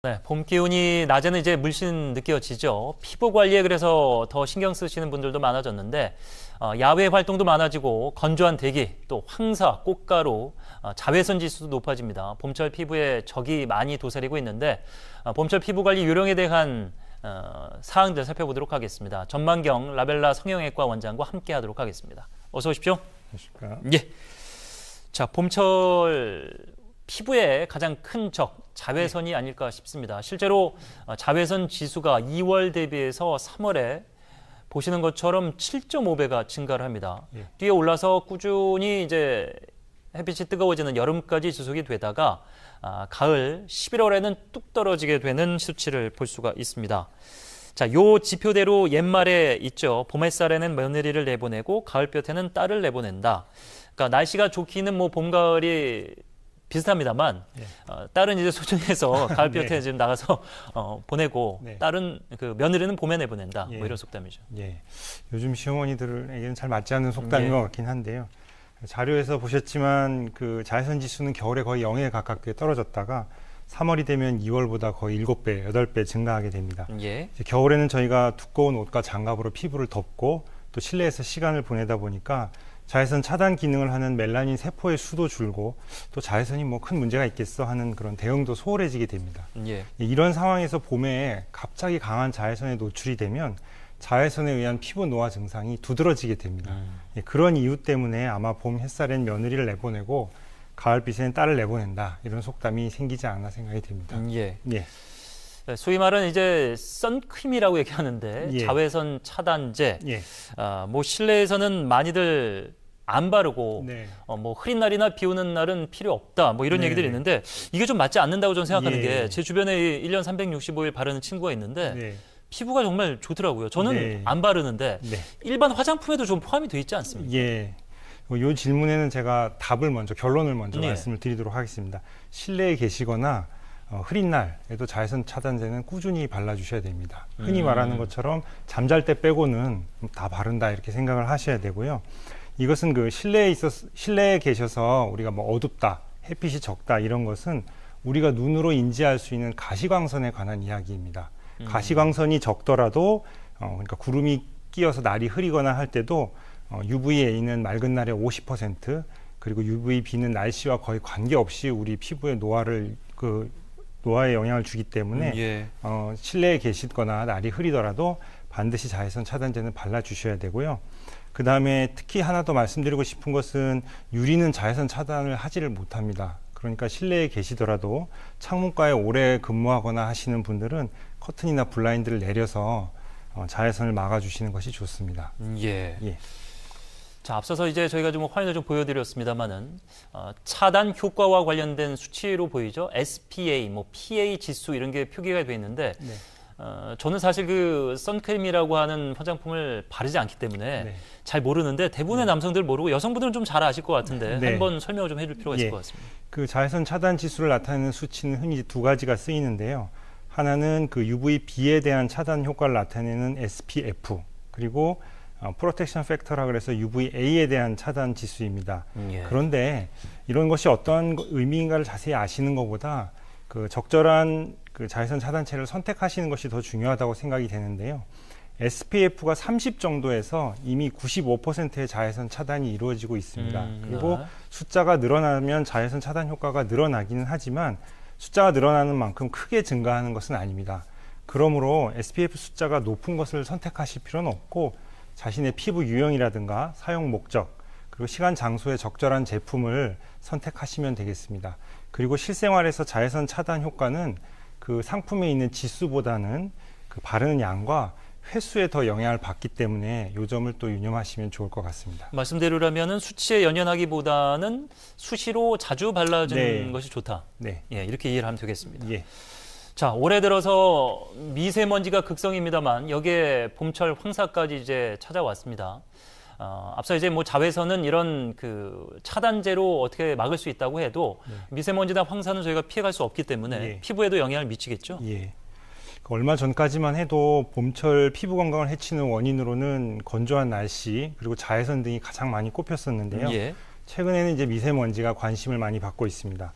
네, 봄 기운이 낮에는 이제 물씬 느껴지죠. 피부 관리에 그래서 더 신경 쓰시는 분들도 많아졌는데 야외 활동도 많아지고 건조한 대기, 또 황사, 꽃가루, 자외선 지수도 높아집니다. 봄철 피부에 적이 많이 도사리고 있는데 봄철 피부 관리 요령에 대한 사항들 살펴보도록 하겠습니다. 전만경 라벨라 성형외과 원장과 함께하도록 하겠습니다. 어서 오십시오. 안녕하십니까. 예. 자, 봄철 피부의 가장 큰 적, 자외선이 아닐까 싶습니다. 실제로 자외선 지수가 2월 대비해서 3월에 보시는 것처럼 7.5배가 증가를 합니다. 뛰어 올라서 꾸준히 이제 햇빛이 뜨거워지는 여름까지 지속이 되다가 가을 11월에는 뚝 떨어지게 되는 수치를 볼 수가 있습니다. 자, 요 지표대로 옛말에 있죠. 봄 햇살에는 며느리를 내보내고 가을볕에는 딸을 내보낸다. 그러니까 날씨가 좋기는 뭐 봄, 가을이 비슷합니다만 딸은 이제 소중해서 가을볕에 네. 지금 나가서 보내고 네. 딸은 그 며느리는 봄에 내보낸다. 뭐 이런 속담이죠. 예. 요즘 시어머니들에게는 잘 맞지 않는 속담인 것 같긴 한데요. 자료에서 보셨지만 그 자외선 지수는 겨울에 거의 0에 가깝게 떨어졌다가 3월이 되면 2월보다 거의 7배, 8배 증가하게 됩니다. 예. 이제 겨울에는 저희가 두꺼운 옷과 장갑으로 피부를 덮고 또 실내에서 시간을 보내다 보니까 자외선 차단 기능을 하는 멜라닌 세포의 수도 줄고 또 자외선이 뭐 큰 문제가 있겠어 하는 그런 대응도 소홀해지게 됩니다. 예. 이런 상황에서 봄에 갑자기 강한 자외선에 노출이 되면 자외선에 의한 피부 노화 증상이 두드러지게 됩니다. 그런 이유 때문에 아마 봄 햇살엔 며느리를 내보내고 가을빛엔 딸을 내보낸다 이런 속담이 생기지 않나 생각이 됩니다. 예. 예. 소위 말하는 이제 선크림이라고 얘기하는데 예. 자외선 차단제. 예. 뭐 실내에서는 많이들 안 바르고 네. 뭐 흐린 날이나 비 오는 날은 필요 없다. 뭐 이런 네. 얘기들이 있는데 이게 좀 맞지 않는다고 저는 생각하는 예. 게 제 주변에 1년 365일 바르는 친구가 있는데 네. 피부가 정말 좋더라고요. 저는 네. 안 바르는데 네. 일반 화장품에도 좀 포함이 돼 있지 않습니까? 예. 이 질문에는 제가 결론을 먼저 예. 말씀을 드리도록 하겠습니다. 실내에 계시거나 흐린 날에도 자외선 차단제는 꾸준히 발라주셔야 됩니다. 흔히 말하는 것처럼 잠잘 때 빼고는 다 바른다 이렇게 생각을 하셔야 되고요. 이것은 그 실내에 계셔서 우리가 뭐 어둡다, 햇빛이 적다 이런 것은 우리가 눈으로 인지할 수 있는 가시광선에 관한 이야기입니다. 가시광선이 적더라도 그러니까 구름이 끼어서 날이 흐리거나 할 때도 UVA는 맑은 날에 50% 그리고 UVB는 날씨와 거의 관계없이 우리 피부에 노화에 영향을 주기 때문에 실내에 계시거나 날이 흐리더라도 반드시 자외선 차단제는 발라주셔야 되고요. 그 다음에 특히 하나 더 말씀드리고 싶은 것은 유리는 자외선 차단을 하지를 못합니다. 그러니까 실내에 계시더라도 창문가에 오래 근무하거나 하시는 분들은 커튼이나 블라인드를 내려서 자외선을 막아주시는 것이 좋습니다. 예. 예. 자, 앞서서 이제 저희가 좀 화면을 좀 보여드렸습니다만은 차단 효과와 관련된 수치로 보이죠. SPA, 뭐 PA 지수 이런 게 표기가 돼 있는데 저는 사실 그 선크림이라고 하는 화장품을 바르지 않기 때문에 잘 모르는데 대부분의 남성들 모르고 여성분들은 좀 잘 아실 것 같은데 한번 설명을 좀 해줄 필요가 있을 것 같습니다. 그 자외선 차단 지수를 나타내는 수치는 흔히 두 가지가 쓰이는데요. 하나는 그 UVB에 대한 차단 효과를 나타내는 SPF 그리고 프로텍션 팩터라 그래서 UVA에 대한 차단 지수입니다. 그런데 이런 것이 어떤 의미인가를 자세히 아시는 것보다 그 적절한 그 자외선 차단체를 선택하시는 것이 더 중요하다고 생각이 되는데요. SPF가 30 정도에서 이미 95%의 자외선 차단이 이루어지고 있습니다. 그리고 숫자가 늘어나면 자외선 차단 효과가 늘어나기는 하지만 숫자가 늘어나는 만큼 크게 증가하는 것은 아닙니다. 그러므로 SPF 숫자가 높은 것을 선택하실 필요는 없고 자신의 피부 유형이라든가 사용 목적 그리고 시간 장소에 적절한 제품을 선택하시면 되겠습니다. 그리고 실생활에서 자외선 차단 효과는 그 상품에 있는 지수보다는 그 바르는 양과 횟수에 더 영향을 받기 때문에 이 점을 또 유념하시면 좋을 것 같습니다. 말씀대로라면은 수치에 연연하기보다는 수시로 자주 발라주는 것이 좋다. 예, 이렇게 이해를 하면 되겠습니다. 예. 자, 올해 들어서 미세먼지가 극성입니다만 여기에 봄철 황사까지 이제 찾아왔습니다. 앞서 이제 뭐 자외선은 이런 그 차단제로 어떻게 막을 수 있다고 해도 미세먼지나 황사는 저희가 피해갈 수 없기 때문에 피부에도 영향을 미치겠죠. 예. 얼마 전까지만 해도 봄철 피부 건강을 해치는 원인으로는 건조한 날씨 그리고 자외선 등이 가장 많이 꼽혔었는데요. 최근에는 이제 미세먼지가 관심을 많이 받고 있습니다.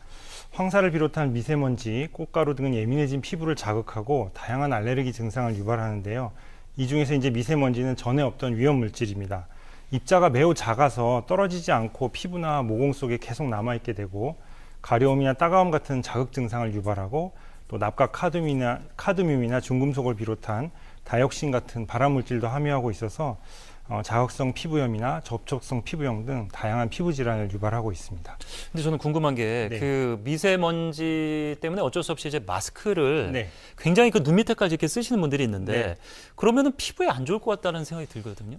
황사를 비롯한 미세먼지, 꽃가루 등은 예민해진 피부를 자극하고 다양한 알레르기 증상을 유발하는데요. 이 중에서 이제 미세먼지는 전에 없던 위험 물질입니다. 입자가 매우 작아서 떨어지지 않고 피부나 모공 속에 계속 남아있게 되고 가려움이나 따가움 같은 자극 증상을 유발하고 또 납과 카드뮴이나 중금속을 비롯한 다이옥신 같은 발암 물질도 함유하고 있어서 자극성 피부염이나 접촉성 피부염 등 다양한 피부 질환을 유발하고 있습니다. 근데 저는 궁금한 게 네. 그 미세먼지 때문에 어쩔 수 없이 이제 마스크를 네. 굉장히 그 눈 밑에까지 이렇게 쓰시는 분들이 있는데 네. 그러면은 피부에 안 좋을 것 같다는 생각이 들거든요.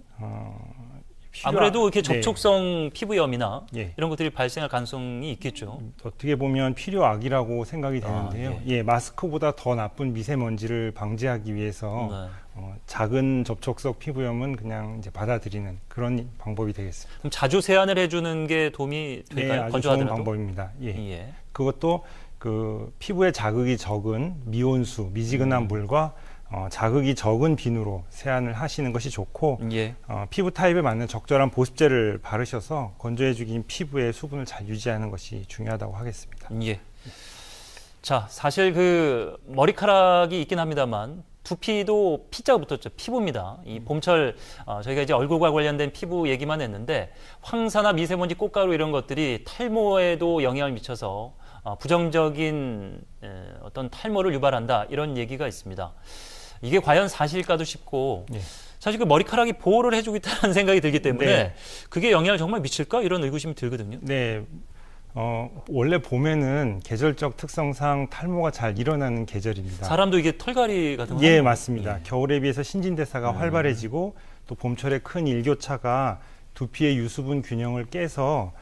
필요- 아무래도 이렇게 네. 접촉성 피부염이나 예. 이런 것들이 발생할 가능성이 있겠죠. 어떻게 보면 필요악이라고 생각이 되는데요. 마스크보다 더 나쁜 미세먼지를 방지하기 위해서 네. 작은 접촉성 피부염은 그냥 이제 받아들이는 그런 방법이 되겠습니다. 그럼 자주 세안을 해주는 게 도움이 네, 될까요? 아주 좋은 건조하더라도? 방법입니다. 예. 예. 그것도 그 피부에 자극이 적은 미온수, 미지근한 물과 자극이 적은 비누로 세안을 하시는 것이 좋고 예. 피부 타입에 맞는 적절한 보습제를 바르셔서 건조해지긴 피부의 수분을 잘 유지하는 것이 중요하다고 하겠습니다. 예. 자, 사실 그 머리카락이 있긴 합니다만 두피도 피자가 붙었죠. 피부입니다. 이 봄철 저희가 이제 얼굴과 관련된 피부 얘기만 했는데 황사나 미세먼지, 꽃가루 이런 것들이 탈모에도 영향을 미쳐서 부정적인 어떤 탈모를 유발한다 이런 얘기가 있습니다. 이게 과연 사실일까도 싶고 예. 사실 그 머리카락이 보호를 해주고 있다는 생각이 들기 때문에 네. 그게 영향을 정말 미칠까 이런 의구심이 들거든요. 네. 원래 봄에는 계절적 특성상 탈모가 잘 일어나는 계절입니다. 사람도 이게 털갈이 같은 거 예, 하는 거예요? 맞습니다. 겨울에 비해서 신진대사가 활발해지고 또 봄철에 큰 일교차가 두피의 유수분 균형을 깨서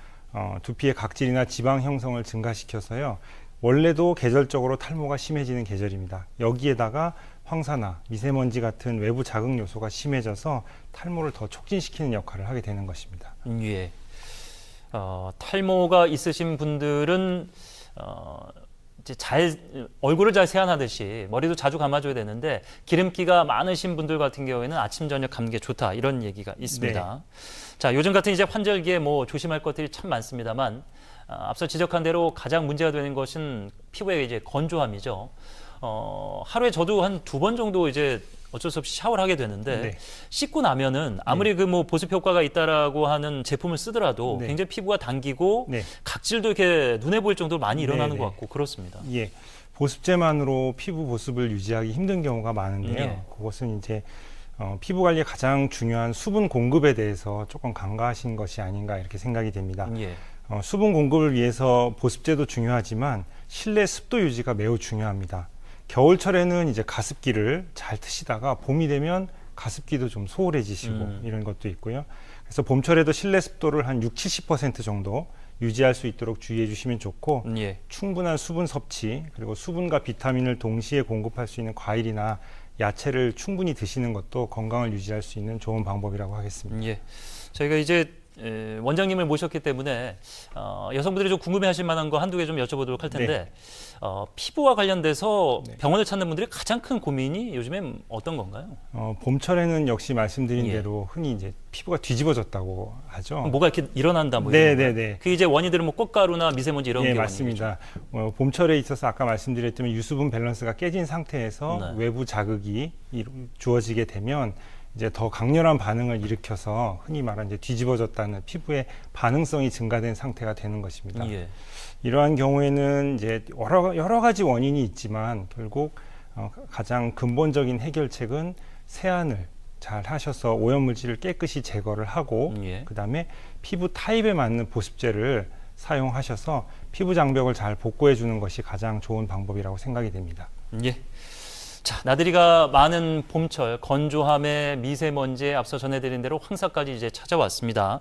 두피의 각질이나 지방 형성을 증가시켜서요. 원래도 계절적으로 탈모가 심해지는 계절입니다. 여기에다가 황사나 미세먼지 같은 외부 자극 요소가 심해져서 탈모를 더 촉진시키는 역할을 하게 되는 것입니다. 예. 탈모가 있으신 분들은 이제 얼굴을 잘 세안하듯이 머리도 자주 감아줘야 되는데 기름기가 많으신 분들 같은 경우에는 아침 저녁 감기에 좋다 이런 얘기가 있습니다. 자, 요즘 같은 이제 환절기에 뭐 조심할 것들이 참 많습니다만 앞서 지적한 대로 가장 문제가 되는 것은 피부의 이제 건조함이죠. 하루에 저도 한 2번 정도 이제 어쩔 수 없이 샤워를 하게 되는데 네. 씻고 나면은 아무리 그 뭐 보습 효과가 있다라고 하는 제품을 쓰더라도 네. 굉장히 피부가 당기고 네. 각질도 이렇게 눈에 보일 정도로 많이 일어나는 네, 것 네. 같고 그렇습니다. 예. 보습제만으로 피부 보습을 유지하기 힘든 경우가 많은데요. 예. 그것은 이제 피부 관리에 가장 중요한 수분 공급에 대해서 조금 간과하신 것이 아닌가 이렇게 생각이 됩니다. 예. 수분 공급을 위해서 보습제도 중요하지만 실내 습도 유지가 매우 중요합니다. 겨울철에는 이제 가습기를 잘 트시다가 봄이 되면 가습기도 좀 소홀해지시고 이런 것도 있고요. 그래서 봄철에도 실내 습도를 한 60-70% 정도 유지할 수 있도록 주의해 주시면 좋고 예. 충분한 수분 섭취 그리고 수분과 비타민을 동시에 공급할 수 있는 과일이나 야채를 충분히 드시는 것도 건강을 유지할 수 있는 좋은 방법이라고 하겠습니다. 예. 저희가 이제 원장님을 모셨기 때문에 여성분들이 좀 궁금해하실 만한 거 한두 개 좀 여쭤보도록 할 텐데 피부와 관련돼서 네. 병원을 찾는 분들이 가장 큰 고민이 요즘엔 어떤 건가요? 봄철에는 역시 말씀드린 예. 대로 흔히 이제 피부가 뒤집어졌다고 하죠. 뭐가 이렇게 일어난다 뭐 이런 건가요? 네네네. 그 이제 원인들은 뭐 꽃가루나 미세먼지 이런 예, 게 맞습니다. 봄철에 있어서 아까 말씀드렸지만 유수분 밸런스가 깨진 상태에서 네. 외부 자극이 주어지게 되면 이제 더 강렬한 반응을 일으켜서 흔히 말하는 이제 뒤집어졌다는 피부의 반응성이 증가된 상태가 되는 것입니다. 예. 이러한 경우에는 이제 여러 가지 원인이 있지만 결국 가장 근본적인 해결책은 세안을 잘 하셔서 오염물질을 깨끗이 제거를 하고 예. 그다음에 피부 타입에 맞는 보습제를 사용하셔서 피부 장벽을 잘 복구해 주는 것이 가장 좋은 방법이라고 생각이 됩니다. 예. 자, 나들이가 많은 봄철 건조함에 미세먼지에 앞서 전해드린 대로 황사까지 이제 찾아왔습니다.